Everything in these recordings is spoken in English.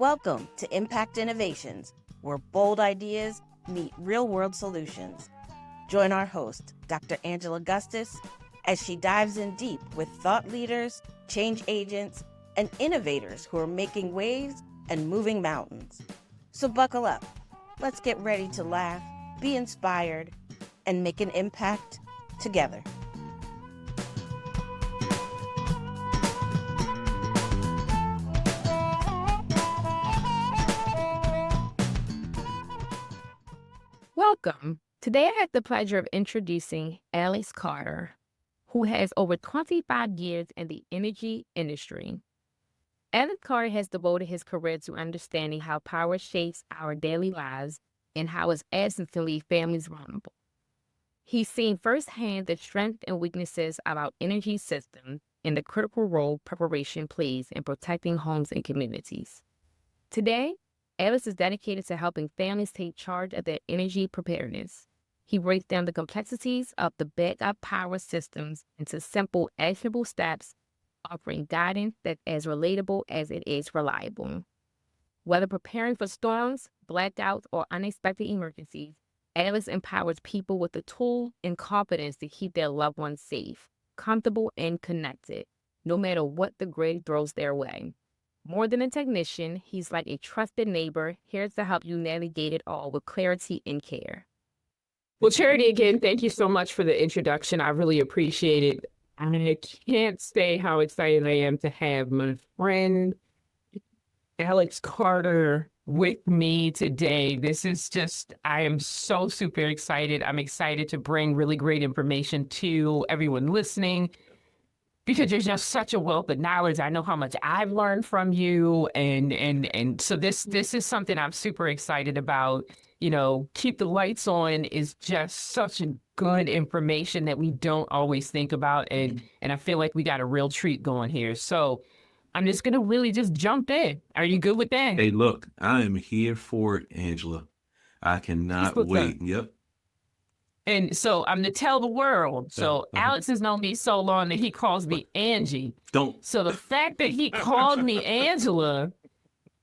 Welcome to Impact Innovations, where bold ideas meet real-world solutions. Join our host, Dr. Angela Gustus, as she dives in deep with thought leaders, change agents, and innovators who are making waves and moving mountains. So buckle up. Let's get ready to laugh, be inspired, and make an impact together. Welcome. Today I had the pleasure of introducing Alex Carter, who has over 25 years in the energy industry. Alex Carter has devoted his career to understanding how power shapes our daily lives and how its absence can leave families vulnerable. He's seen firsthand the strengths and weaknesses of our energy system and the critical role preparation plays in protecting homes and communities. Today, Alex is dedicated to helping families take charge of their energy preparedness. He breaks down the complexities of the backup power systems into simple, actionable steps, offering guidance that's as relatable as it is reliable. Whether preparing for storms, blackouts, or unexpected emergencies, Alex empowers people with the tool and confidence to keep their loved ones safe, comfortable, and connected, no matter what the grid throws their way. More than a technician, he's like a trusted neighbor, here to help you navigate it all with clarity and care. Well, Charity, again, thank you so much for the introduction. I really appreciate it. I can't say how excited I am to have my friend Alex Carter with me today. This is just, I am so super excited. I'm excited to bring really great information to everyone listening, because there's just such a wealth of knowledge. I know how much I've learned from you. And so this is something I'm super excited about. You know, keep the lights on is just such a good information that we don't always think about. And I feel like we got a real treat going here. So I'm just going to really just jump in. Are you good with that? Hey, look, I am here for it, Angela. I cannot wait. Yep. And so I'm to tell the world. So Alex has known me so long that he calls me Angie. So the fact that he called me Angela,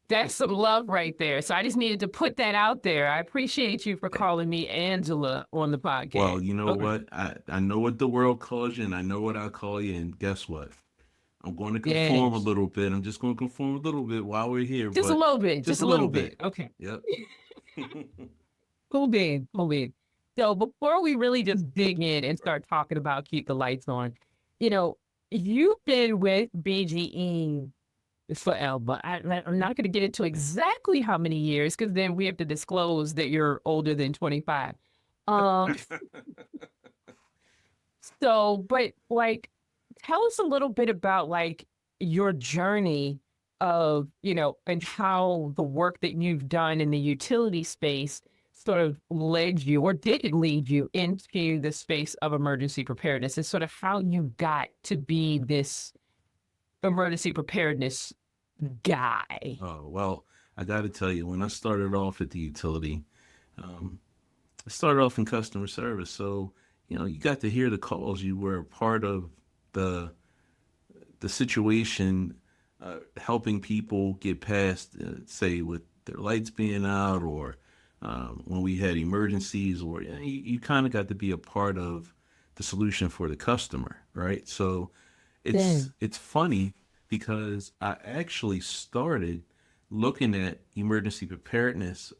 that's some love right there. So I just needed to put that out there. I appreciate you for calling me Angela on the podcast. Well, you know what? I know what the world calls you, and I know what I call you. And guess what? I'm going to conform a little bit. I'm just going to conform a little bit while we're here. Just a little bit. Just a little bit. Okay. Yep. Cool bean. So before we really just dig in and start talking about keep the lights on, you know, you've been with BGE forever. I'm not going to get into exactly how many years, because then we have to disclose that you're older than 25. So, but like, tell us a little bit about like your journey of, you know, and how the work that you've done in the utility space sort of led you, or did it lead you into the space of emergency preparedness, and sort of how you got to be this emergency preparedness guy. Oh, well, I got to tell you, when I started off at the utility, I started off in customer service. So, you know, you got to hear the calls. You were a part of the situation, helping people get past, say, with their lights being out, or when we had emergencies, or you kind of got to be a part of the solution for the customer, right? So it's funny, because I actually started looking at emergency preparedness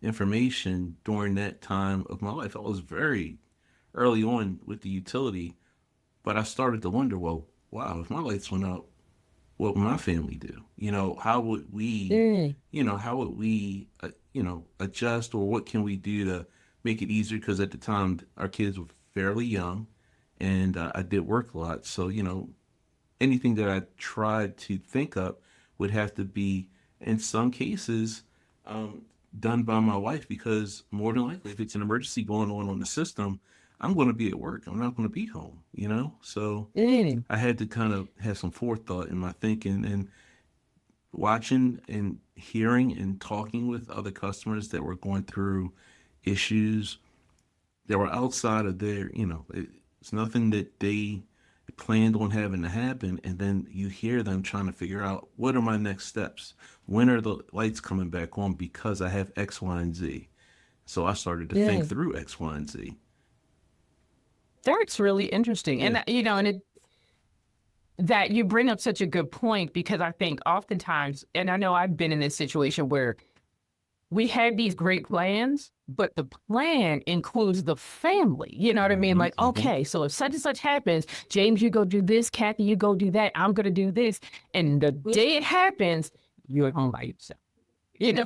information during that time of my life. I was very early on with the utility, but I started to wonder, well, wow, if my lights went out, what would my family do? You know, how would we, adjust, or what can we do to make it easier? Because at the time, our kids were fairly young, and I did work a lot. So, you know, anything that I tried to think up would have to be, in some cases, done by my wife, because more than likely, if it's an emergency going on the system, I'm going to be at work. I'm not going to be home, you know? So I had to kind of have some forethought in my thinking, and watching and hearing and talking with other customers that were going through issues that were outside of their, you know, it's nothing that they planned on having to happen, and then you hear them trying to figure out, what are my next steps? When are the lights coming back on? Because I have X, Y, and Z. So I started to think through X, Y, and Z. That's really interesting. Yeah. And you know, and that you bring up such a good point, because I think oftentimes, and I know I've been in this situation where we had these great plans, but the plan includes the family. You know what I mean? Like, okay, so if such and such happens, James, you go do this, Kathy, you go do that, I'm going to do this. And the day it happens, you're at home by yourself, you know,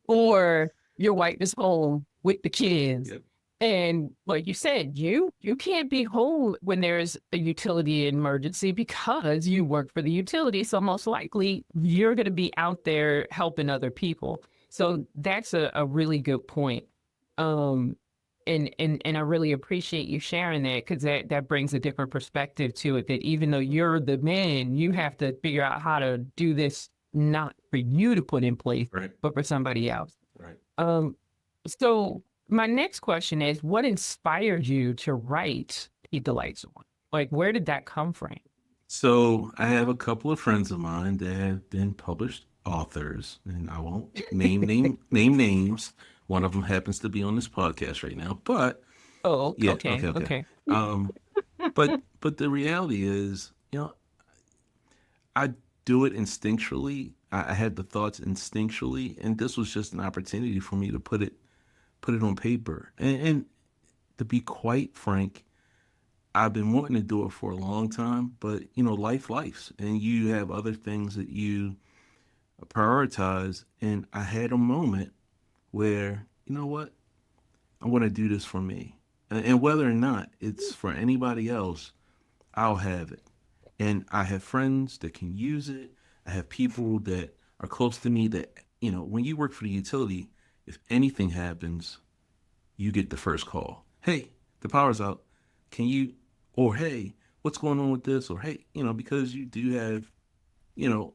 or your wife is home with the kids. Yep. And like you said, you can't be home when there's a utility emergency because you work for the utility. So most likely you're going to be out there helping other people. So that's a really good point. And I really appreciate you sharing that, because that brings a different perspective to it, that even though you're the man, you have to figure out how to do this, not for you to put in place, Right. but for somebody else. Right. So my next question is, what inspired you to write Keep the Lights On? Like, where did that come from? So I have a couple of friends of mine that have been published authors, and I won't name names. One of them happens to be on this podcast right now, but Oh, yeah, okay. But the reality is, I do it instinctually. I had the thoughts instinctually, and this was just an opportunity for me to put it on paper. And to be quite frank, I've been wanting to do it for a long time, but life's, and you have other things that you prioritize. And I had a moment where, you know what, I want to do this for me, and whether or not it's for anybody else, I'll have it. And I have friends that can use it. I have people that are close to me that, when you work for the utility, if anything happens, you get the first call. Hey, the power's out. Can you, or hey, what's going on with this? Or hey, because you do have,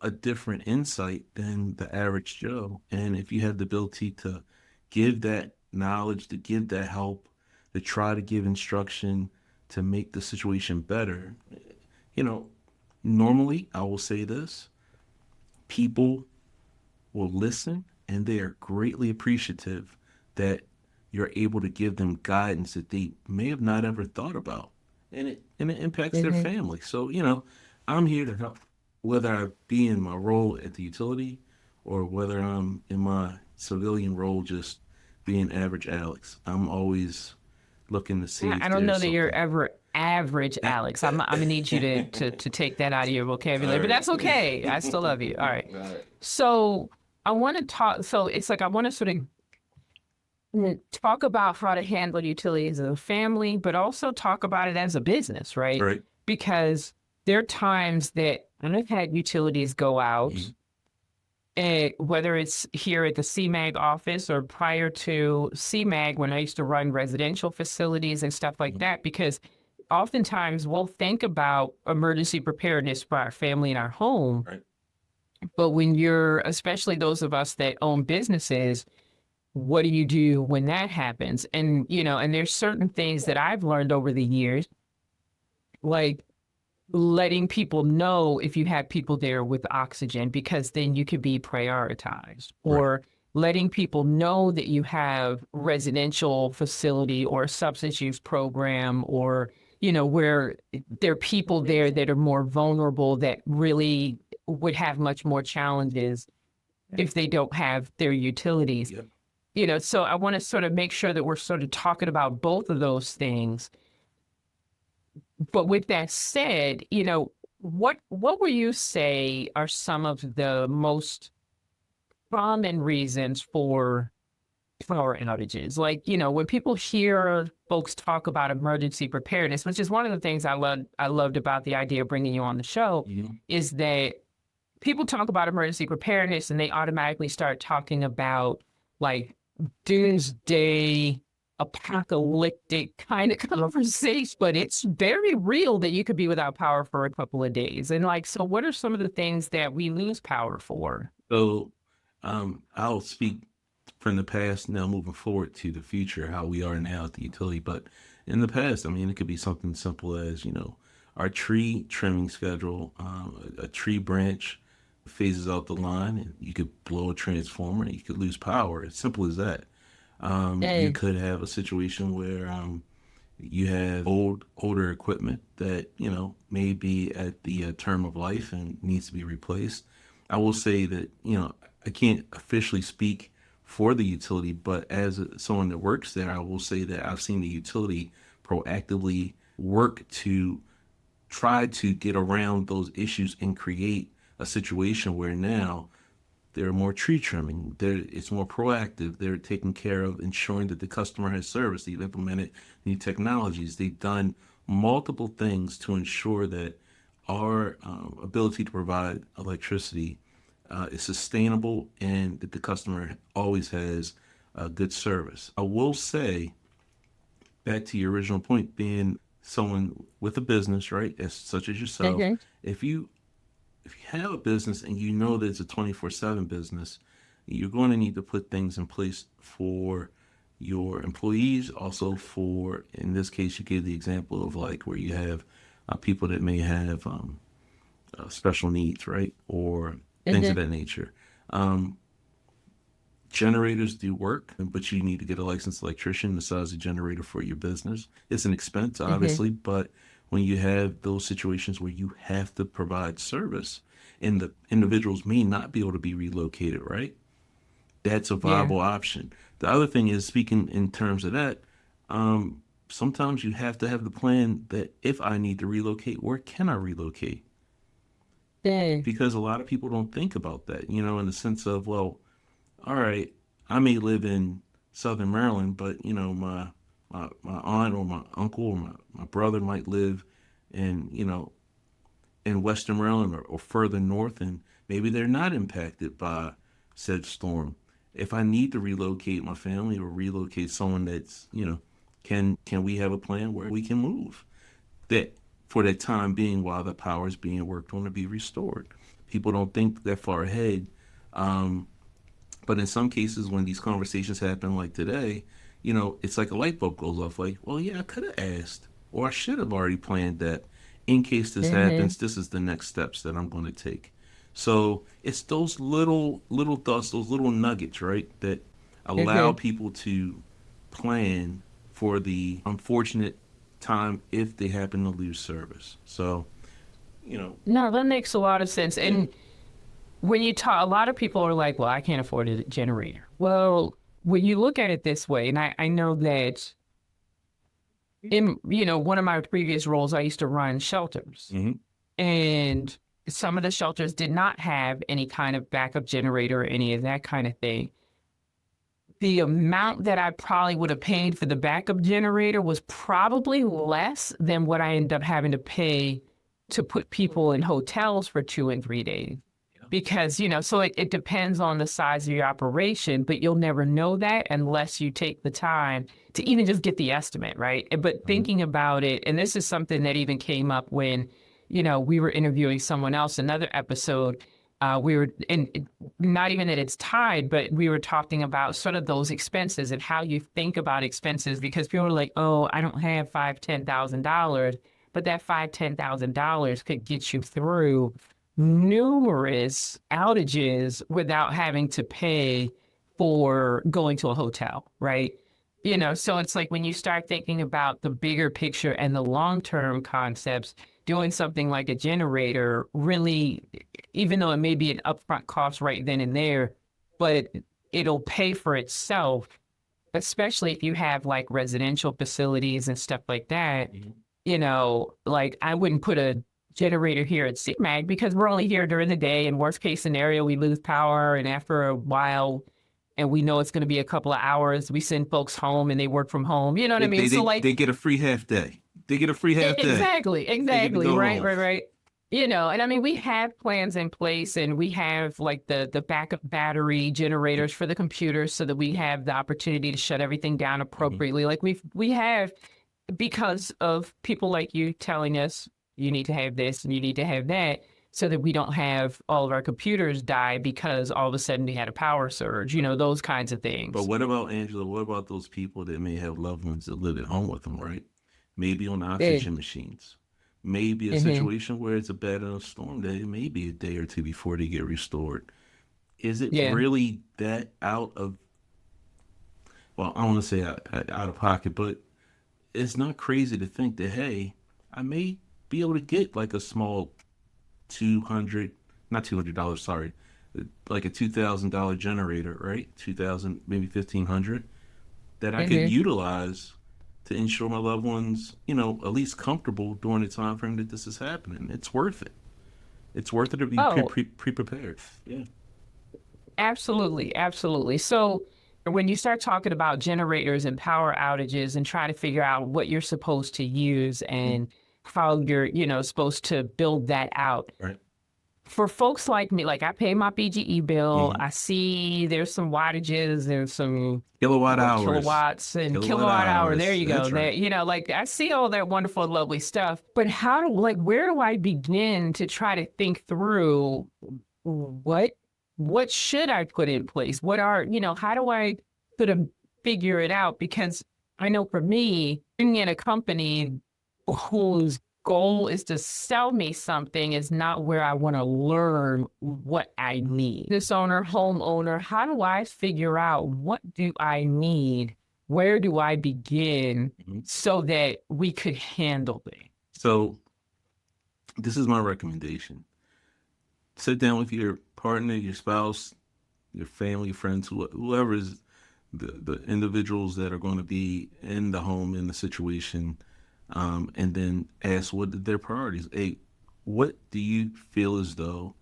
a different insight than the average Joe. And if you have the ability to give that knowledge, to give that help, to try to give instruction, to make the situation better, normally I will say this, people will listen, and they are greatly appreciative that you're able to give them guidance that they may have not ever thought about. And it impacts their family. So, I'm here to help, whether I be in my role at the utility or whether I'm in my civilian role, just being average Alex. I'm always looking to see. I don't know that you're ever average, Alex. I'm gonna need you to take that out of your vocabulary, but that's okay. I still love you. All right. So I want to talk. So it's like I want to sort of talk about how to handle utilities as a family, but also talk about it as a business, right? Right. Because there are times that I've had utilities go out, and whether it's here at the CMAG office or prior to CMAG when I used to run residential facilities and stuff like that, because oftentimes we'll think about emergency preparedness for our family and our home. Right. But when you're, especially those of us that own businesses, what do you do when that happens? And, and there's certain things that I've learned over the years, like letting people know if you have people there with oxygen, because then you could be prioritized, or letting people know that you have residential facility or substance use program, or, where there are people there that are more vulnerable, that really would have much more challenges if they don't have their utilities. Yep. So I want to sort of make sure that we're sort of talking about both of those things. But with that said, what will you say are some of the most common reasons for power outages? Like, when people hear folks talk about emergency preparedness, which is one of the things I loved about the idea of bringing you on the show, is that people talk about emergency preparedness and they automatically start talking about like doomsday, apocalyptic kind of conversation, but it's very real that you could be without power for a couple of days. And so what are some of the things that we lose power for? So I'll speak from the past now moving forward to the future, how we are now at the utility. But in the past, it could be something simple as, our tree trimming schedule. A tree branch phases out the line, and you could blow a transformer, and you could lose power. It's simple as that. You could have a situation where you have older equipment that may be at the term of life and needs to be replaced. I will say that I can't officially speak for the utility, but as someone that works there, I will say that I've seen the utility proactively work to try to get around those issues and create a situation where now they're more tree trimming. It's more proactive. They're taking care of ensuring that the customer has service. They've implemented new technologies. They've done multiple things to ensure that our ability to provide electricity is sustainable and that the customer always has good service. I will say, back to your original point, being someone with a business, right, such as yourself, if you have a business and you know that it's a 24/7 business, you're going to need to put things in place for your employees. Also for, in this case, you gave the example of like where you have people that may have special needs, right? Or things of that nature. Generators do work, but you need to get a licensed electrician to size a generator for your business. It's an expense, obviously, but when you have those situations where you have to provide service and the individuals may not be able to be relocated, right? That's a viable option. The other thing is, speaking in terms of that, sometimes you have to have the plan that if I need to relocate, where can I relocate? Because a lot of people don't think about that, in the sense of, well, all right, I may live in Southern Maryland, but my aunt or my uncle or my brother might live in Western Maryland or further north, and maybe they're not impacted by said storm. If I need to relocate my family or relocate someone that's, can we have a plan where we can move that for that time being while the power is being worked on to be restored? People don't think that far ahead. But in some cases, when these conversations happen like today, it's like a light bulb goes off. Like, well, yeah, I could have asked, or I should have already planned that in case this happens, this is the next steps that I'm going to take. So it's those little thoughts, those little nuggets, right, that allow people to plan for the unfortunate time if they happen to lose service. So, No, that makes a lot of sense. And when you talk, a lot of people are like, well, I can't afford a generator. Well, when you look at it this way, and I know that in, one of my previous roles, I used to run shelters. And some of the shelters did not have any kind of backup generator or any of that kind of thing. The amount that I probably would have paid for the backup generator was probably less than what I ended up having to pay to put people in hotels for 2 and 3 days. Because, so it depends on the size of your operation, but you'll never know that unless you take the time to even just get the estimate, right? But thinking about it, and this is something that even came up when, we were interviewing someone else, another episode, we were, and not even that it's tied, but we were talking about sort of those expenses and how you think about expenses, because people are like, oh, I don't have $5,000-$10,000, but that $5,000-$10,000 could get you through numerous outages without having to pay for going to a hotel, right? So it's like when you start thinking about the bigger picture and the long-term concepts, doing something like a generator really, even though it may be an upfront cost right then and there, but it'll pay for itself, especially if you have like residential facilities and stuff like that. Like I wouldn't put a generator here at CMAG because we're only here during the day, and worst case scenario, we lose power, and after a while, and we know it's going to be a couple of hours, we send folks home and they work from home. You know what I mean? So like they get a free half day. They get a free half day. Exactly. Right. And I mean, we have plans in place, and we have like the backup battery generators for the computers so that we have the opportunity to shut everything down appropriately. Like we have, because of people like you telling us, you need to have this and you need to have that, so that we don't have all of our computers die because all of a sudden we had a power surge, those kinds of things. But what about, Angela, what about those people that may have loved ones that live at home with them, right? Maybe on oxygen machines, Maybe a Mm-hmm. situation where it's a bad enough storm that it may be a day or two before they get restored. Is it Yeah. really that out of, well, I don't want to say out of pocket, but it's not crazy to think that, hey, I may be able to get like a small 200, not $200, sorry, like a $2,000 generator, right? 2000, maybe 1500 that I could Mm-hmm. utilize to ensure my loved ones, at least comfortable during the time frame that this is happening. It's worth it. It's worth it to be Oh, prepared. Yeah. absolutely. Absolutely. So when you start talking about generators and power outages and try to figure out what you're supposed to use and how you're, supposed to build that out, Right. for folks like me, like I pay my BGE bill, Mm-hmm. I see there's some wattages, there's some Kilowatt hours. kilowatts and Kilowatt kilowatt hour. There hours. you go. That's There, right. like I see all that wonderful, lovely stuff. But where do I begin to try to think through what should I put in place? How do I sort of figure it out? Because I know for me, being in a company whose goal is to sell me something is not where I want to learn what I need. This owner, homeowner, how do I figure out what do I need? Where do I begin Mm-hmm. so that we could handle it? So this is my recommendation. Sit down with your partner, your spouse, your family, friends, whoever is the individuals that are going to be in the home, in the situation, and then ask what their priorities. Hey, what do you feel as though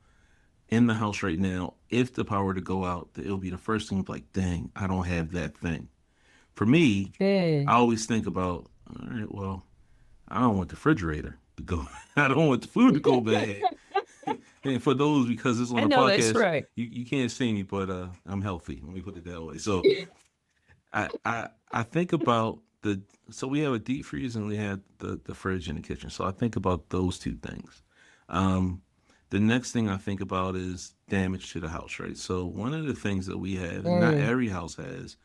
in the house right now, if the power were to go out, it'll be the first thing like, dang, I don't have that thing. For me, Yeah. I always think about, all right, well, I don't want the refrigerator to go. I don't want the food to go bad. And for those, because it's on I a know that's podcast, right. you can't see me, but I'm healthy. Let me put it that way. So I think about so we have a deep freeze and we have the fridge in the kitchen. So I think about those two things. Um, the next thing I think about is damage to the house, right? So one of the things that we have, and not Mm, every house has,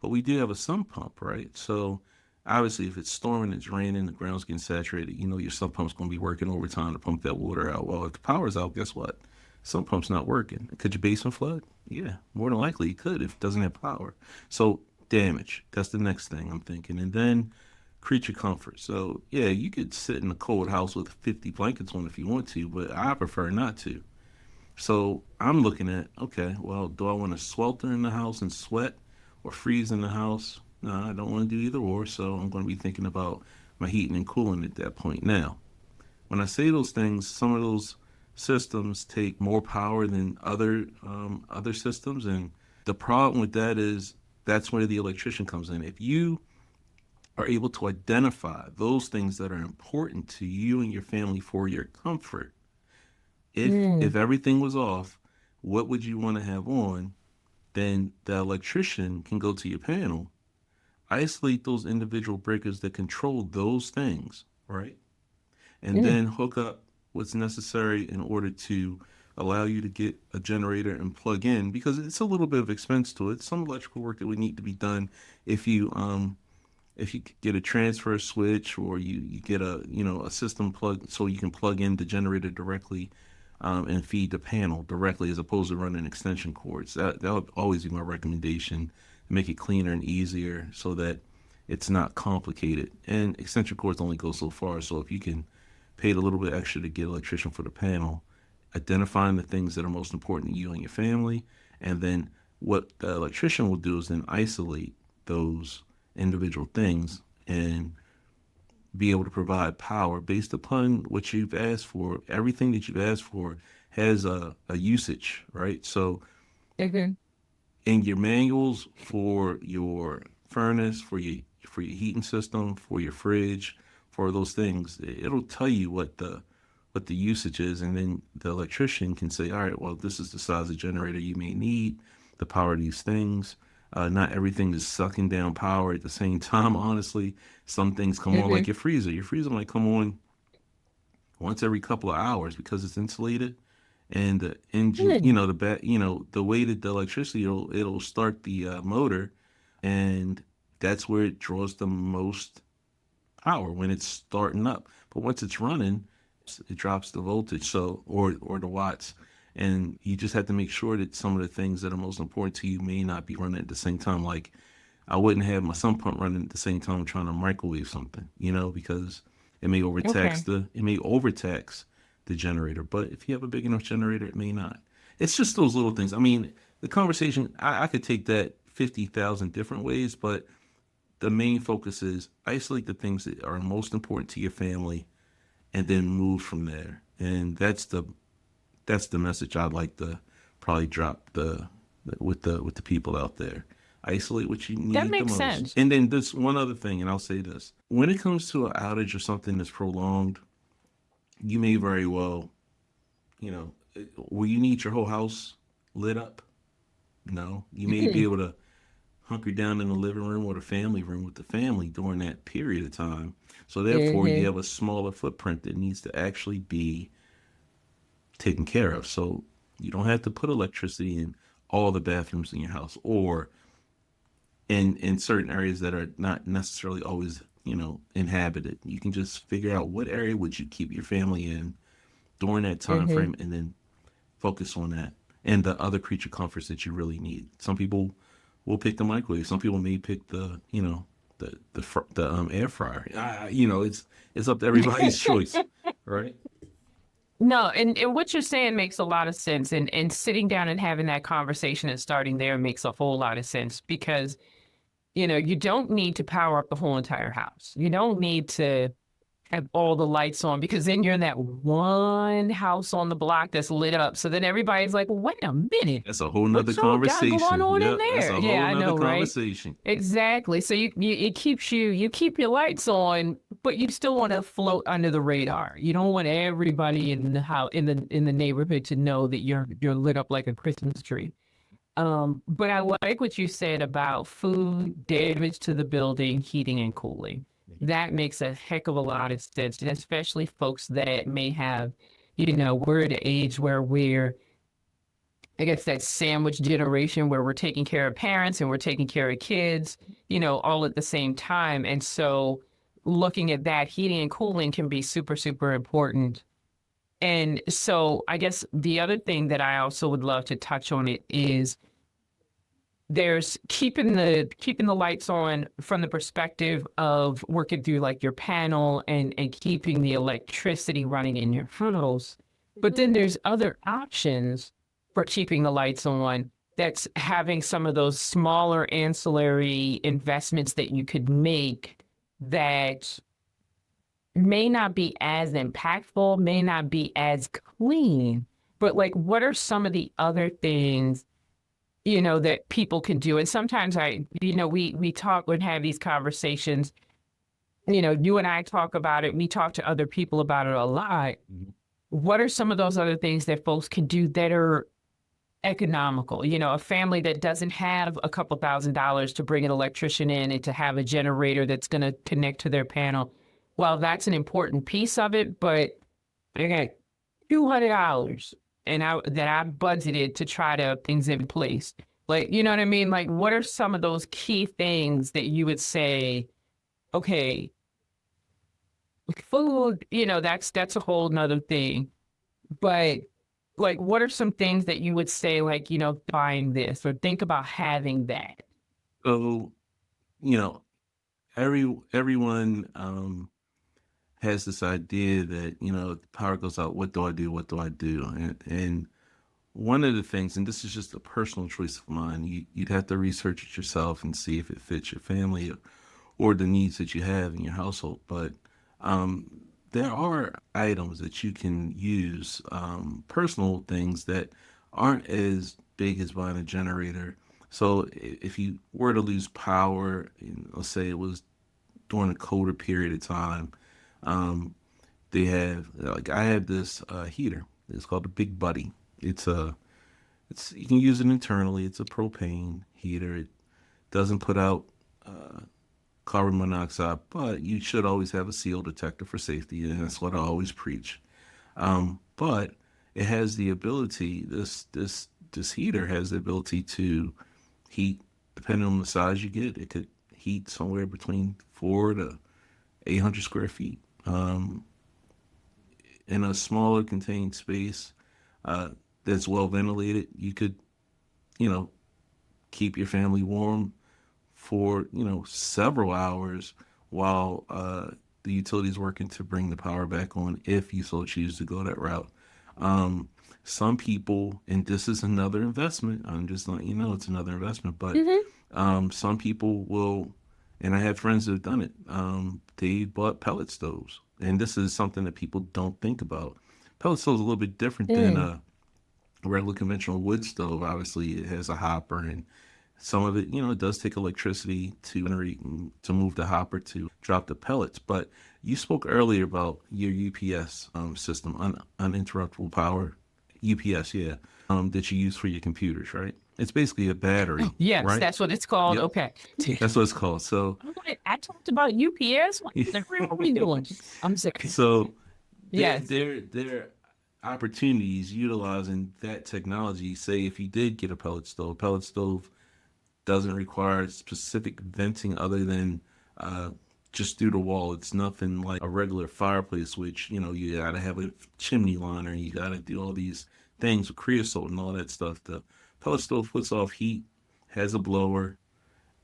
but we do have a sump pump, right? So obviously, if it's storming, it's raining, the ground's getting saturated, your sump pump's going to be working overtime to pump that water out. Well, if the power's out, guess what? Sump pump's not working. Could your basement flood? Yeah, more than likely it could if it doesn't have power. So damage, that's the next thing I'm thinking. And then creature comfort. So yeah, you could sit in a cold house with 50 blankets on if you want to, but I prefer not to. So I'm looking at, okay, well, do I want to swelter in the house and sweat or freeze in the house? No, I don't want to do either or. So I'm going to be thinking about my heating and cooling at that point. Now, when I say those things, some of those systems take more power than other systems, and the problem with that is that's where the electrician comes in. If you are able to identify those things that are important to you and your family for your comfort, if mm, everything was off, what would you want to have on? Then the electrician can go to your panel, isolate those individual breakers that control those things, right? And mm, then hook up what's necessary in order to allow you to get a generator and plug in, because it's a little bit of expense to it. Some electrical work that would need to be done if you get a transfer switch, or you get a system plug so you can plug in the generator directly, and feed the panel directly as opposed to running extension cords. That would always be my recommendation, to make it cleaner and easier so that it's not complicated. And extension cords only go so far, so if you can pay a little bit extra to get an electrician for the panel, identifying the things that are most important to you and your family, and then what the electrician will do is then isolate those individual things and be able to provide power based upon what you've asked for. Everything that you've asked for has a usage, right? So mhm, in your manuals for your furnace, for your heating system, for your fridge, for those things, it'll tell you what the usage is, and then the electrician can say, all right, well, this is the size of generator you may need to power these things. Not everything is sucking down power at the same time. Honestly, some things come on like mhm, your freezer. Your freezer might come on once every couple of hours because it's insulated, and the engine, mm. the way that the electricity, it'll start the motor, and that's where it draws the most power when it's starting up. But once it's running, it drops the voltage, so or the watts. And you just have to make sure that some of the things that are most important to you may not be running at the same time. Like I wouldn't have my sump pump running at the same time trying to microwave something, because Okay. it may overtax the generator. But if you have a big enough generator, it may not. It's just those little things. I mean, the conversation, I could take that 50,000 different ways, but the main focus is isolate the things that are most important to your family and then move from there. And that's the message I'd like to probably drop with the people out there. Isolate what you That need the makes most. sense. And then this one other thing, and I'll say this. When it comes to an outage or something that's prolonged, you may very well, will you need your whole house lit up? No. You may be able to hunker down in the living room or the family room with the family during that period of time. So therefore you Mm-hmm. have a smaller footprint that needs to actually be taken care of. So you don't have to put electricity in all the bathrooms in your house or in certain areas that are not necessarily always, inhabited. You can just figure out what area would you keep your family in during that time Mm-hmm. frame and then focus on that and the other creature comforts that you really need. Some people will pick the microwave. Some people may pick the air fryer. It's up to everybody's choice, right? No, and what you're saying makes a lot of sense. And sitting down and having that conversation and starting there makes a whole lot of sense because, you don't need to power up the whole entire house. You don't need to have all the lights on because then you're in that one house on the block that's lit up. So then everybody's like, wait a minute, That's a whole nother what y'all got going conversation. on in Yeah, that's there? a Yeah, whole I nother know, right? conversation. Exactly. So it keeps you keep your lights on, but you still want to float under the radar. You don't want everybody in the house in the neighborhood to know that you're lit up like a Christmas tree. But I like what you said about food, damage to the building, heating and cooling. That makes a heck of a lot of sense, and especially folks that may have, we're at an age where we're, I guess, that sandwich generation where we're taking care of parents and we're taking care of kids, all at the same time. And so looking at that, heating and cooling can be super, super important. And so I guess the other thing that I also would love to touch on it is there's keeping the lights on from the perspective of working through like your panel and keeping the electricity running in your house. But then there's other options for keeping the lights on that's having some of those smaller ancillary investments that you could make that may not be as impactful, may not be as clean, but like what are some of the other things that people can do? And sometimes we talk and have these conversations, you and I talk about it, we talk to other people about it a lot. Mhm. What are some of those other things that folks can do that are economical? A family that doesn't have a couple $1,000s to bring an electrician in and to have a generator that's going to connect to their panel. Well, that's an important piece of it, but okay, $200 and I budgeted to try to have things in place. Like, you know what I mean? Like, what are some of those key things that you would say, okay, food, that's a whole nother thing. But like, what are some things that you would say, like, buying this or think about having that? So, you know, everyone has this idea that, if the power goes out, what do I do? What do I do? And one of the things, and this is just a personal choice of mine, you'd have to research it yourself and see if it fits your family or the needs that you have in your household. But there are items that you can use, personal things that aren't as big as buying a generator. So if you were to lose power, let's say it was during a colder period of time, um, they have, like, I have this heater. It's called a Big Buddy. It's a you can use it internally. It's a propane heater. It doesn't put out uh, carbon monoxide, but you should always have a CO detector for safety, and that's what I always preach. But it has the ability. This heater has the ability to heat, depending on the size you get. It could heat somewhere between 4 to 800 square feet. in a smaller contained space that's well ventilated, you could, you know, keep your family warm for, you know, several hours while the utility is working to bring the power back on if you so choose to go that route. Some people, and this is another investment, I'm just letting you know it's another investment, but some people will, and I have friends that have done it, they bought pellet stoves. And this is something that people don't think about. Pellet stove is a little bit different than a regular conventional wood stove. Obviously, it has a hopper, and some of it, you know, it does take electricity to generate, to move the hopper to drop the pellets. But you spoke earlier about your UPS system, uninterruptible power, UPS, yeah, that you use for your computers, right? It's basically a battery. Oh, yes, right? that's what it's called. Yep. Okay. That's what it's called. So I'm like, I talked about UPS. What the hell are we doing? I'm sick. So Yes. there are opportunities utilizing that technology. Say if you did get a pellet stove doesn't require specific venting other than just through the wall. It's nothing like a regular fireplace, which, you know, you gotta have a chimney liner, you gotta do all these things with creosote and all that stuff. The pellet stove puts off heat, has a blower.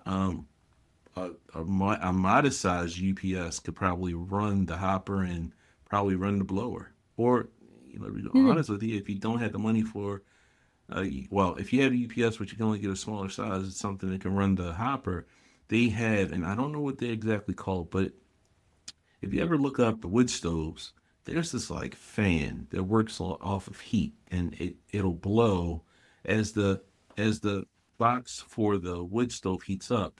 A modest sized UPS could probably run the hopper and probably run the blower. Or, you know, to be honest with you, if you don't have the money for, well, if you have a UPS but you can only get a smaller size, it's something that can run the hopper. They have, and I don't know what they're exactly called, but if you ever look up the wood stoves, there's this like fan that works off of heat, and it'll blow as the box for the wood stove heats up.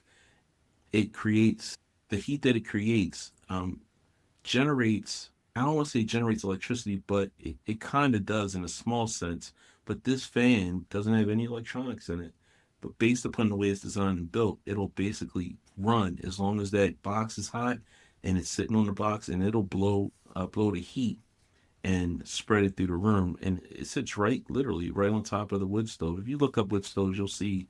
It creates the heat that it creates, generates, I don't want to say generates electricity, but it kind of does in a small sense. But this fan doesn't have any electronics in it. But based upon the way it's designed and built, it'll basically run as long as that box is hot and it's sitting on the box, and it'll blow the heat and spread it through the room. And it sits literally right on top of the wood stove. If you look up wood stoves, you'll see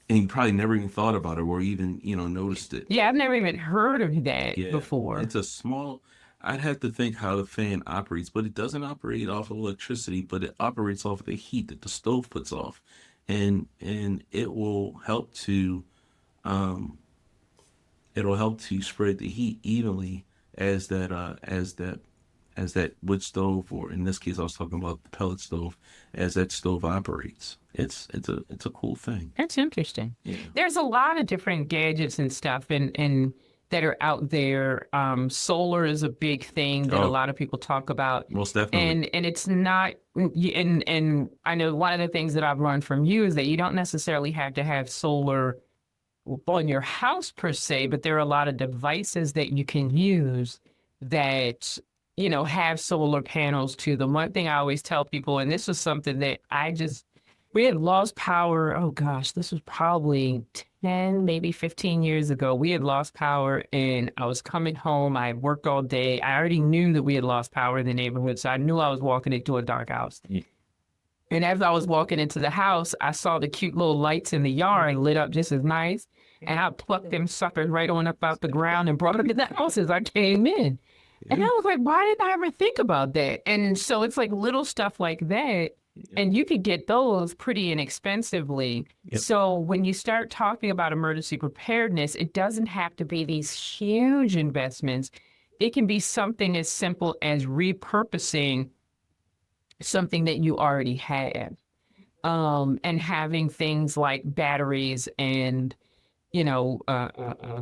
and you probably never even thought about it or even, you know, noticed it. Yeah, I've never even heard of that before. It's a small, I'd have to think how the fan operates, but it doesn't operate off of electricity, but it operates off of the heat that the stove puts off. And it will help to spread the heat evenly as that wood stove, or in this case I was talking about the pellet stove, as that stove operates. It's a cool thing. That's interesting. Yeah. There's a lot of different gadgets and stuff and that are out there. Solar is a big thing that a lot of people talk about. Most definitely. And it's not, and I know one of the things that I've learned from you is that you don't necessarily have to have solar on your house per se, but there are a lot of devices that you can use that, you know, have solar panels to them. One thing I always tell people, and this was something that we had lost power. Oh gosh, this was probably 10, maybe 15 years ago. We had lost power and I was coming home. I had worked all day. I already knew that we had lost power in the neighborhood. So I knew I was walking into a dark house. Yeah. And as I was walking into the house, I saw the cute little lights in the yard lit up just as nice. And I plucked them suckers right on up out the ground and brought them in the house as I came in. Yeah. And I was like, why didn't I ever think about that? And so it's like little stuff like that. And you could get those pretty inexpensively. Yep. So when you start talking about emergency preparedness, it doesn't have to be these huge investments. It can be something as simple as repurposing something that you already have, and having things like batteries and, you know,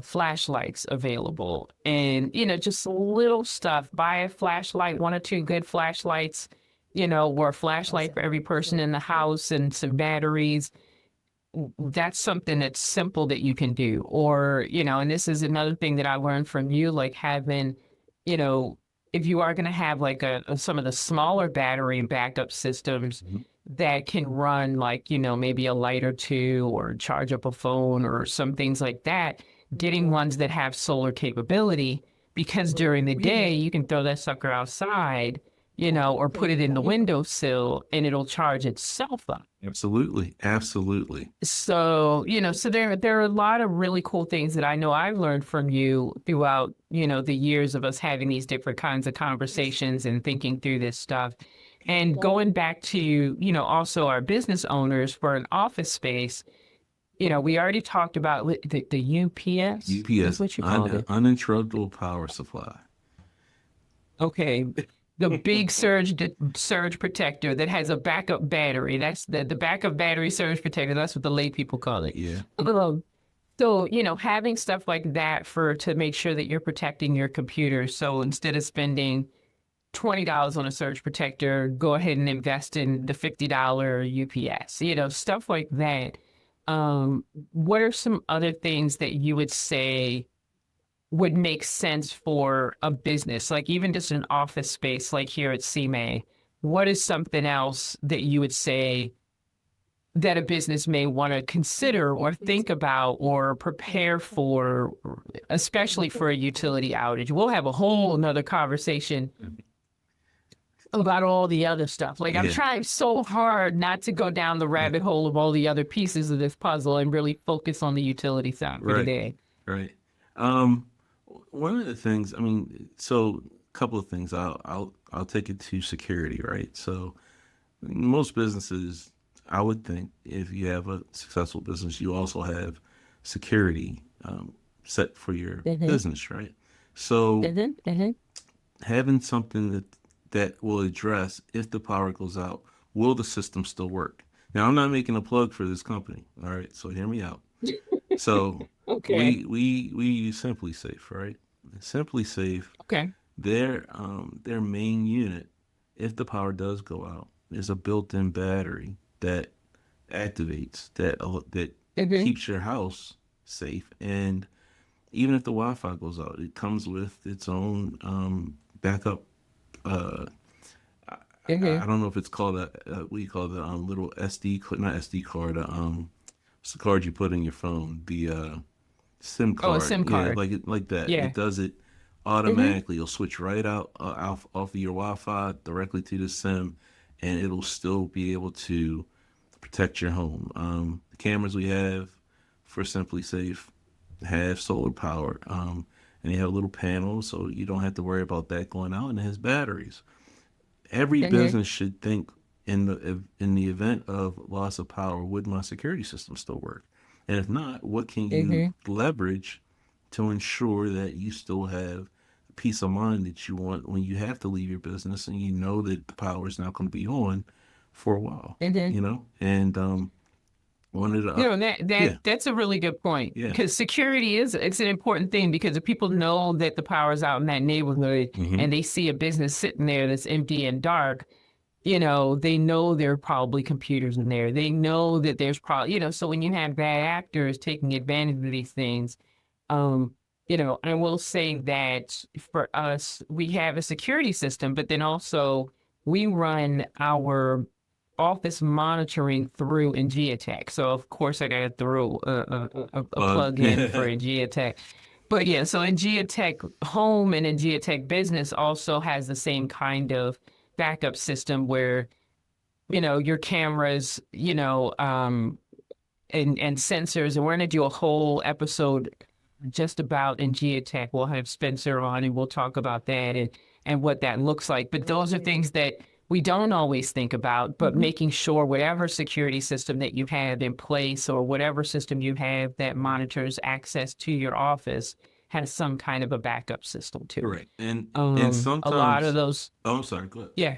flashlights available, and, you know, just little stuff. Buy a flashlight, 1 or 2 good flashlights, you know, or a flashlight for every person in the house, and some batteries. That's something that's simple that you can do. Or, you know, and this is another thing that I learned from you, like having, you know, if you are going to have like some of the smaller battery backup systems that can run like, you know, maybe a light or 2 or charge up a phone or some things like that, getting ones that have solar capability, because during the day you can throw that sucker outside, or put it in the windowsill and it'll charge itself up. Absolutely. Absolutely. So, so there are a lot of really cool things that I know I've learned from you throughout, the years of us having these different kinds of conversations and thinking through this stuff. And going back to, also our business owners for an office space, we already talked about the UPS. UPS, is what you called it. uninterruptible power supply. Okay. The big surge protector that has a backup battery. That's the backup battery surge protector. That's what the lay people call it. Yeah. So, having stuff like that to make sure that you're protecting your computer. So instead of spending $20 on a surge protector, go ahead and invest in the $50 UPS, stuff like that. What are some other things that you would say would make sense for a business, like even just an office space like here at CMAG? What is something else that you would say that a business may want to consider or think about or prepare for, especially for a utility outage? We'll have a whole another conversation about all the other stuff. Like, I'm trying so hard not to go down the rabbit hole of all the other pieces of this puzzle and really focus on the utility side for today. Right. One of the things, so a couple of things. I'll take it to security, right? So most businesses, I would think, if you have a successful business, you also have security set for your business, right? So having something that will address if the power goes out, will the system still work? Now, I'm not making a plug for this company, all right? So hear me out. So we use Simply Safe, right? Simply Safe. Okay. Their main unit, if the power does go out, is a built-in battery that activates that keeps your house safe. And even if the Wi-Fi goes out, it comes with its own backup. I don't know if it's called we call the little SD, not SD card. It's the card you put in your phone, the SIM card. Oh, a SIM card. Yeah, like that. Yeah. It does it automatically. You'll switch right out off of your Wi-Fi directly to the SIM, and it'll still be able to protect your home. The cameras we have for Simply Safe have solar power, and they have a little panel, so you don't have to worry about that going out, and it has batteries. Every business should think, in the event of loss of power, would my security system still work? And if not, what can you leverage to ensure that you still have peace of mind that you want when you have to leave your business and you know that the power is not going to be on for a while, and one of the that's a really good point, because security it's an important thing, because if people know that the power's out in that neighborhood and they see a business sitting there that's empty and dark, they know there are probably computers in there. They know that there's probably, so when you have bad actors taking advantage of these things, I will say that for us, we have a security system, but then also we run our office monitoring through Attack. So of course I got to throw a plug in for Attack. But yeah, so Attack Home and Attack Business also has the same kind of backup system where, your cameras, and sensors, and we're going to do a whole episode just about Attack. We'll have Spencer on and we'll talk about that and what that looks like. But those are things that we don't always think about, but making sure whatever security system that you have in place or whatever system you have that monitors access to your office has some kind of a backup system too. Right. And sometimes a lot of those. Oh, I'm sorry. Go ahead. Yeah.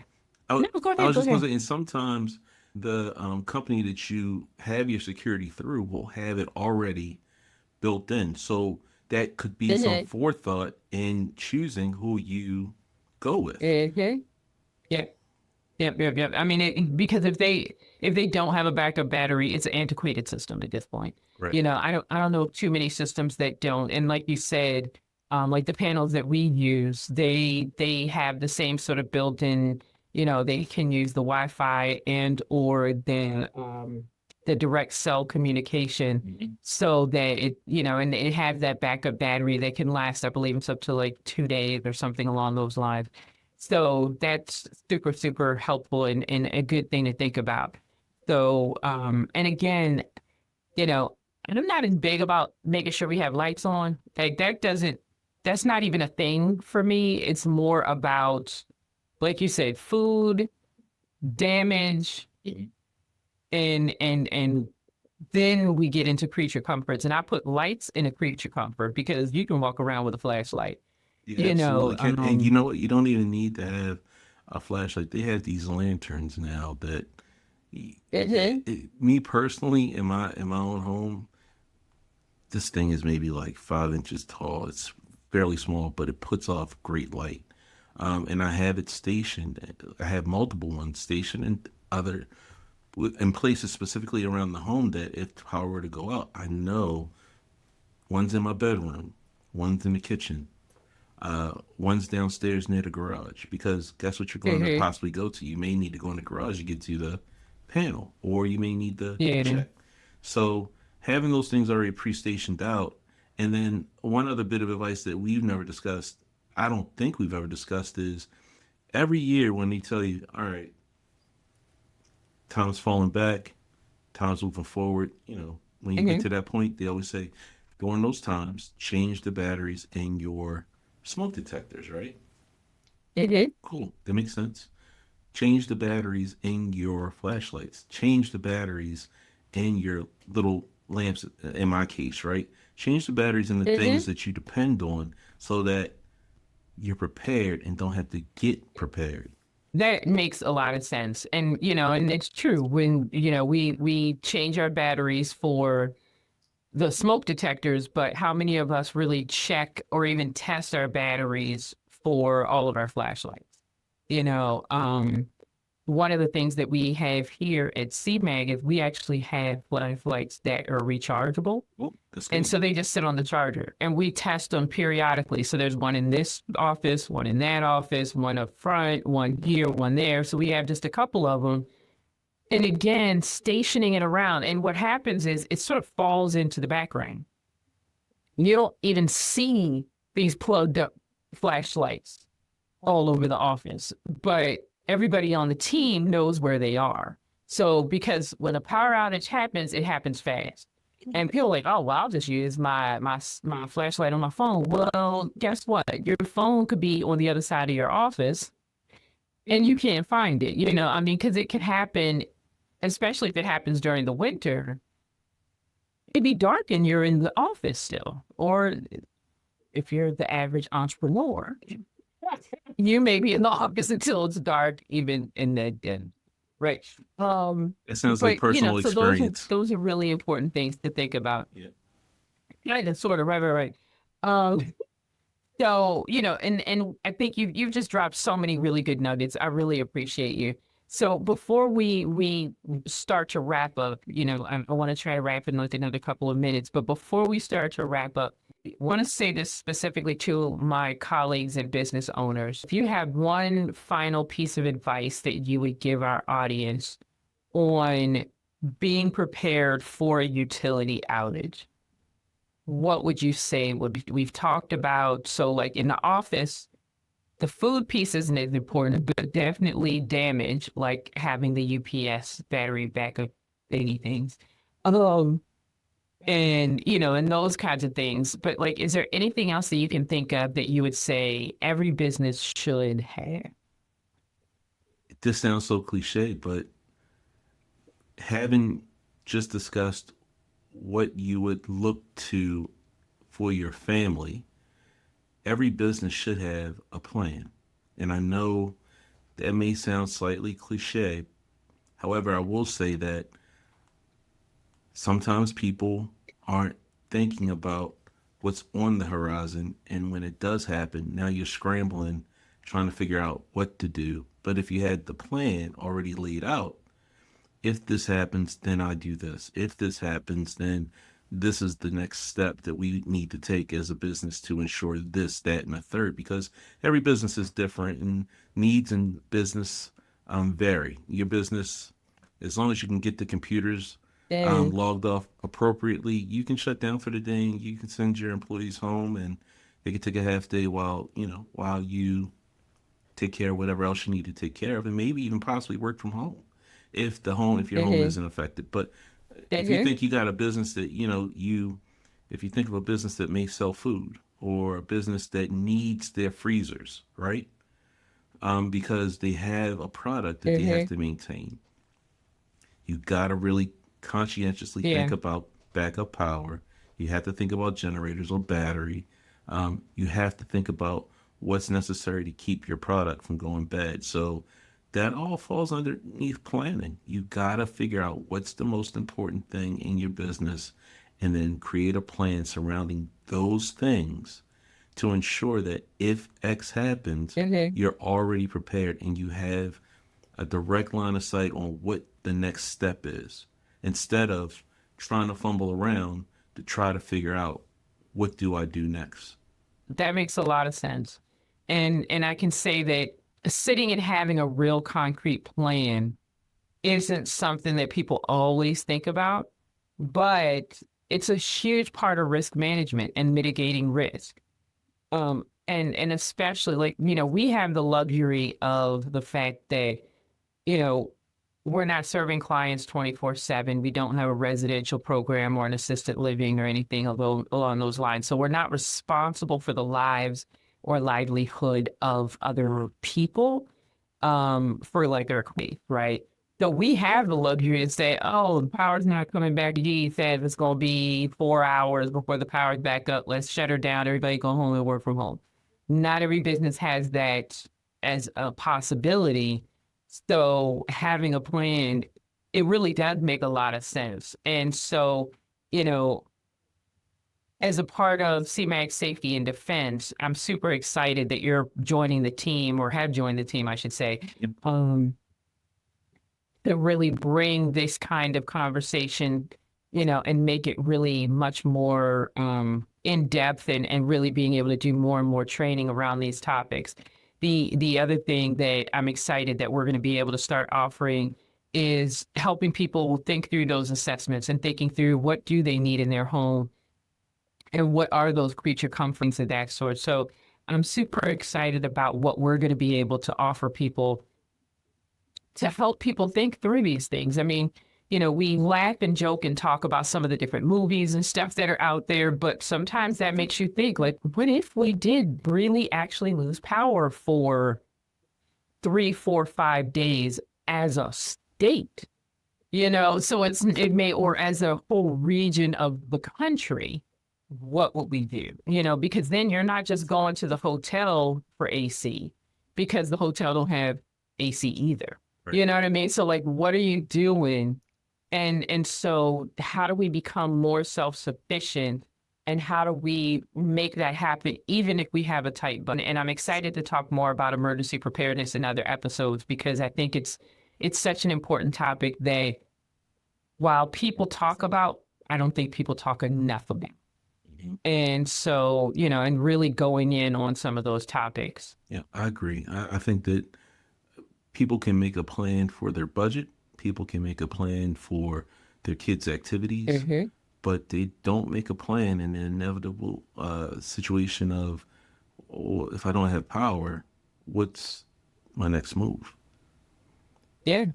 I was go ahead. just going to say, and sometimes the company that you have your security through will have it already built in. So that could be some forethought in choosing who you go with. Yeah. Yep. I mean, because if they don't have a backup battery, it's an antiquated system at this point. Right. I don't know too many systems that don't. And like you said, like the panels that we use, they have the same sort of built-in. They can use the Wi-Fi and or the direct cell communication, so that it and it has that backup battery that can last, I believe it's up to like 2 days or something along those lines. So that's super, super helpful and a good thing to think about. So, and again, you know, and I'm not as big about making sure we have lights on. Like that's not even a thing for me. It's more about, like you said, food, damage, and then we get into creature comforts. And I put lights in a creature comfort because you can walk around with a flashlight. You absolutely can. And you know what? You don't even need to have a flashlight. They have these lanterns now that, me personally, in my own home, this thing is maybe like 5 inches tall. It's fairly small, but it puts off great light. And I have it stationed. I have multiple ones stationed in places specifically around the home that if power were to go out, I know one's in my bedroom, one's in the kitchen, one's downstairs near the garage. Because guess what you're going to possibly go to? You may need to go in the garage to get to the panel, or you may need to check. So having those things already pre-stationed out, and then one other bit of advice that we've never discussed, I don't think we've ever discussed, is every year when they tell you, all right, time's falling back, time's moving forward, when you get to that point, they always say, during those times, change the batteries in your smoke detectors, right? Cool. That makes sense. Change the batteries in your flashlights. Change the batteries in your little lamps, in my case, right? Change the batteries in the things that you depend on so that you're prepared and don't have to get prepared. That makes a lot of sense. And, and it's true when, we change our batteries for the smoke detectors, but how many of us really check or even test our batteries for all of our flashlights? One of the things that we have here at CMAG is we actually have flashlights that are rechargeable. Oh, that's good. And so they just sit on the charger and we test them periodically. So there's one in this office, one in that office, one up front, one here, one there. So we have just a couple of them. And again, stationing it around. And what happens is it sort of falls into the background. You don't even see these plugged up flashlights all over the office, but everybody on the team knows where they are. So because when a power outage happens, it happens fast. And people are like, oh, well, I'll just use my flashlight on my phone. Well, guess what? Your phone could be on the other side of your office and you can't find it, because it could happen, especially if it happens during the winter. It'd be dark and you're in the office still. Or if you're the average entrepreneur, you may be in the office until it's dark, even in the den. Right. It sounds like personal experience. Those are really important things to think about. Yeah. Yeah, that's sort of right. So, and I think you've just dropped so many really good nuggets. I really appreciate you. So before we start to wrap up, I want to try to wrap in like another couple of minutes, but before we start to wrap up, I want to say this specifically to my colleagues and business owners. If you have one final piece of advice that you would give our audience on being prepared for a utility outage, what would you say we've talked about? So like in the office, the food piece isn't as important, but definitely damage, like having the UPS battery backup thingy things. And, and those kinds of things. But like, is there anything else that you can think of that you would say every business should have? This sounds so cliche, but having just discussed what you would look to for your family, every business should have a plan. And I know that may sound slightly cliche. However, I will say that sometimes people aren't thinking about what's on the horizon. And when it does happen, now you're scrambling, trying to figure out what to do. But if you had the plan already laid out, if this happens, then I do this. If this happens, then this is the next step that we need to take as a business to ensure this, that, and a third, because every business is different and needs in business vary. Your business, as long as you can get the computers logged off appropriately, you can shut down for the day and you can send your employees home and they can take a half day while you take care of whatever else you need to take care of, and maybe even possibly work from home if your home Mm-hmm. isn't affected. But if you Mm-hmm. think you got a business that, if you think of a business that may sell food or a business that needs their freezers, right? Because they have a product that they have Mm-hmm. to maintain. You got to really conscientiously think Yeah. about backup power. You have to think about generators or battery. You have to think about what's necessary to keep your product from going bad. So that all falls underneath planning. You got to figure out what's the most important thing in your business and then create a plan surrounding those things to ensure that if X happens, Mm-hmm. you're already prepared and you have a direct line of sight on what the next step is instead of trying to fumble around to try to figure out what do I do next. That makes a lot of sense. And I can say that sitting and having a real concrete plan isn't something that people always think about, but it's a huge part of risk management and mitigating risk. And especially like, we have the luxury of the fact that, you know, we're not serving clients 24/7. We don't have a residential program or an assisted living or anything along those lines. So we're not responsible for the lives or livelihood of other people for like their grief, right? So we have the luxury to say, oh, the power's not coming back. He said it's going to be 4 hours before the power's back up. Let's shut her down. Everybody go home and work from home. Not every business has that as a possibility. So having a plan, it really does make a lot of sense. And so, you know, as a part of CMAG Safety and Defense, I'm super excited that you're joining the team or have joined the team, I should say, Yep. to really bring this kind of conversation, and make it really much more in depth and really being able to do more and more training around these topics. The other thing that I'm excited that we're going to be able to start offering is helping people think through those assessments and thinking through what do they need in their home and what are those creature comforts of that sort. So I'm super excited about what we're going to be able to offer people to help people think through these things. I mean, we laugh and joke and talk about some of the different movies and stuff that are out there, but sometimes that makes you think, like, what if we did really actually lose power for 3, 4, 5 days as a state? So it may, or as a whole region of the country, what would we do? Because then you're not just going to the hotel for AC because the hotel don't have AC either. Right. You know what I mean? So like, what are you doing? And so how do we become more self-sufficient and how do we make that happen even if we have a tight budget? And I'm excited to talk more about emergency preparedness in other episodes because I think it's such an important topic that while people talk about, I don't think people talk enough about. And so, and really going in on some of those topics. Yeah, I agree. I think that people can make a plan for their budget. People can make a plan for their kids' activities, but they don't make a plan in the inevitable situation of, oh, if I don't have power, what's my next move? Yeah.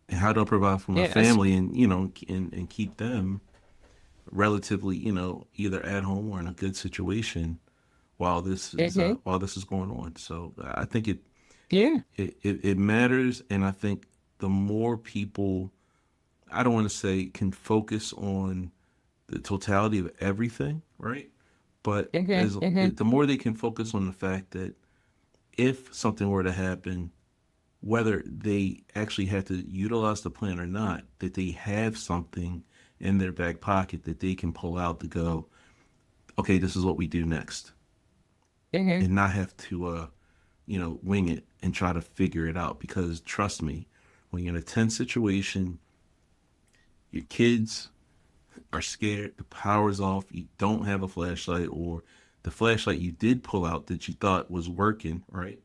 And how do I provide for my family and, and keep them relatively, either at home or in a good situation while this is going on. So I think it matters, and I think the more people, I don't want to say can focus on the totality of everything, right? But the more they can focus on the fact that if something were to happen, whether they actually have to utilize the plan or not, that they have something in their back pocket that they can pull out to go, okay, this is what we do next. And not have to, wing it and try to figure it out. Because trust me, when you're in a tense situation, your kids are scared, the power's off, you don't have a flashlight, or the flashlight you did pull out that you thought was working, right?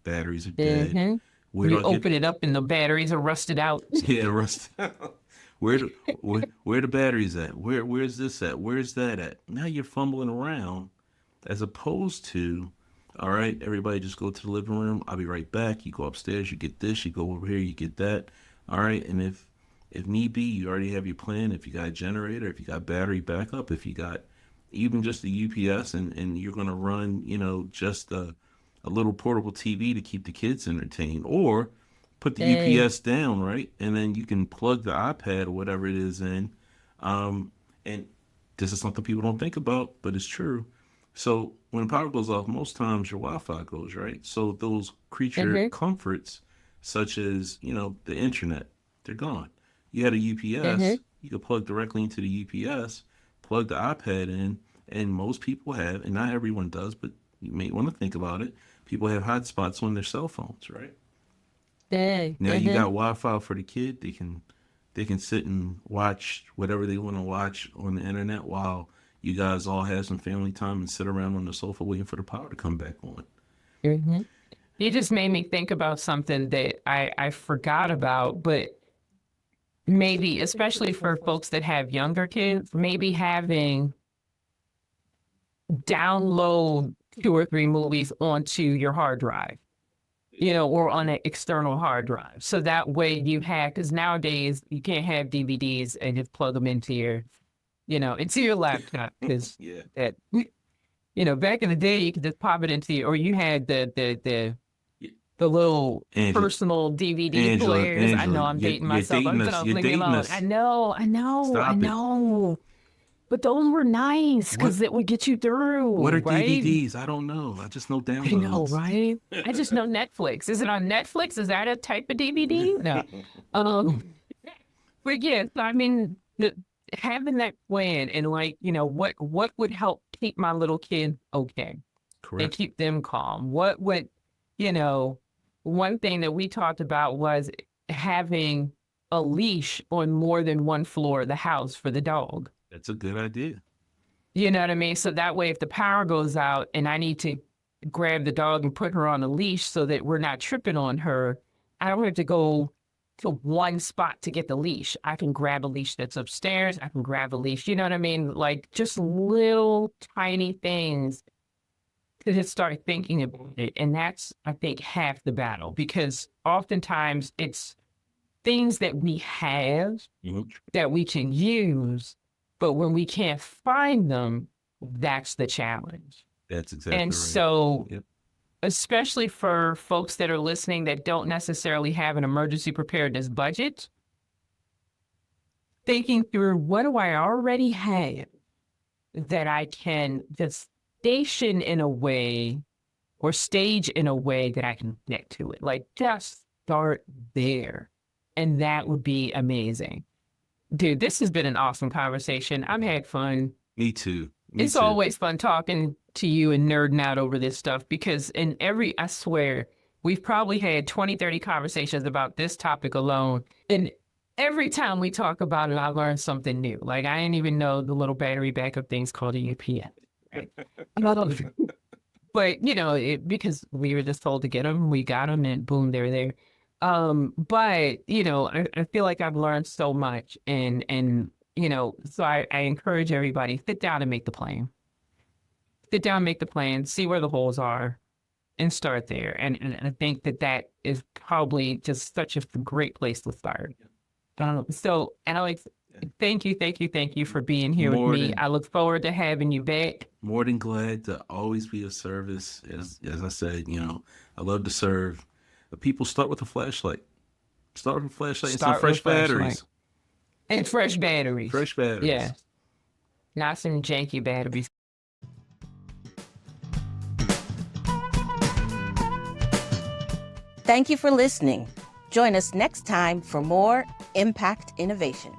Batteries are dead. You open it up and the batteries are rusted out. Yeah, rusted out. Where the batteries at? Where's this at? Where's that at? Now you're fumbling around, as opposed to, All right, everybody just go to the living room. I'll be right back. You go upstairs, you get this, you go over here, you get that. All right, and if need be, you already have your plan. If you got a generator, if you got battery backup, if you got even just a UPS and you're gonna run, just a little portable TV to keep the kids entertained, or put the Dang. UPS down, right? And then you can plug the iPad or whatever it is in. And this is something people don't think about, but it's true. So when the power goes off, most times your Wi-Fi goes, right? So those creature Mm-hmm. comforts, such as, the internet, they're gone. You had a Mm-hmm. UPS, you could plug directly into the UPS, plug the iPad in, and most people have, and not everyone does, but you may want to think about it. People have hotspots on their cell phones, right? Dang. Now you Mm-hmm. got Wi-Fi for the kid. They can sit and watch whatever they want to watch on the internet while you guys all have some family time and sit around on the sofa waiting for the power to come back on. Mm-hmm. You just made me think about something that I forgot about, but maybe, especially for folks that have younger kids, maybe having download 2 or 3 movies onto your hard drive, or on an external hard drive. So that way you have, because nowadays you can't have DVDs and just plug them into into your laptop. Because Yeah. that, back in the day you could just pop it into or you had the little Angela, personal DVD Angela, players. I know I'm you're, dating you're myself. dating I'm us. gonna You're leave me dating alone. us. I Stop it. know. But those were nice because What it would get you through. What are right? DVDs? I don't know. I just know I know, downloads. right? I just know Netflix. Is it on Netflix? Is that a type of DVD? No. But yes, I mean, having that plan and what would help keep my little kid okay and Correct. keep them calm? What would, one thing that we talked about was having a leash on more than one floor of the house for the dog. That's a good idea. You know what I mean? So that way, if the power goes out and I need to grab the dog and put her on a leash so that we're not tripping on her, I don't have to go to one spot to get the leash. I can grab a leash that's upstairs. I can grab a leash. You know what I mean? Like just little tiny things to just start thinking about it. And that's, I think, half the battle because oftentimes it's things that we have Mhm. that we can use, but when we can't find them, that's the challenge. That's exactly And right. so, Yep. especially for folks that are listening that don't necessarily have an emergency preparedness budget, thinking through what do I already have that I can just station in a way or stage in a way that I can connect to it. Like just start there. And that would be amazing. Dude, this has been an awesome conversation. I've had fun. Me too. It's always fun talking to you and nerding out over this stuff because I swear, we've probably had 20, 30 conversations about this topic alone. And every time we talk about it, I learn something new. Like I didn't even know the little battery backup thing's called a UPS. Right? But, because we were just told to get them, we got them and boom, they're there. But, I feel like I've learned so much and so I encourage everybody, sit down and make the plan. Sit down, make the plan, see where the holes are and start there. And I think that is probably just such a great place to start. So Alex, thank you for being here with me. I look forward to having you back. More than glad to always be of service. As I said, I love to serve. But people start with a flashlight. Start with a flashlight and some fresh batteries. And fresh batteries. Fresh batteries. Yeah. Not some janky batteries. Thank you for listening. Join us next time for more Impact Innovations.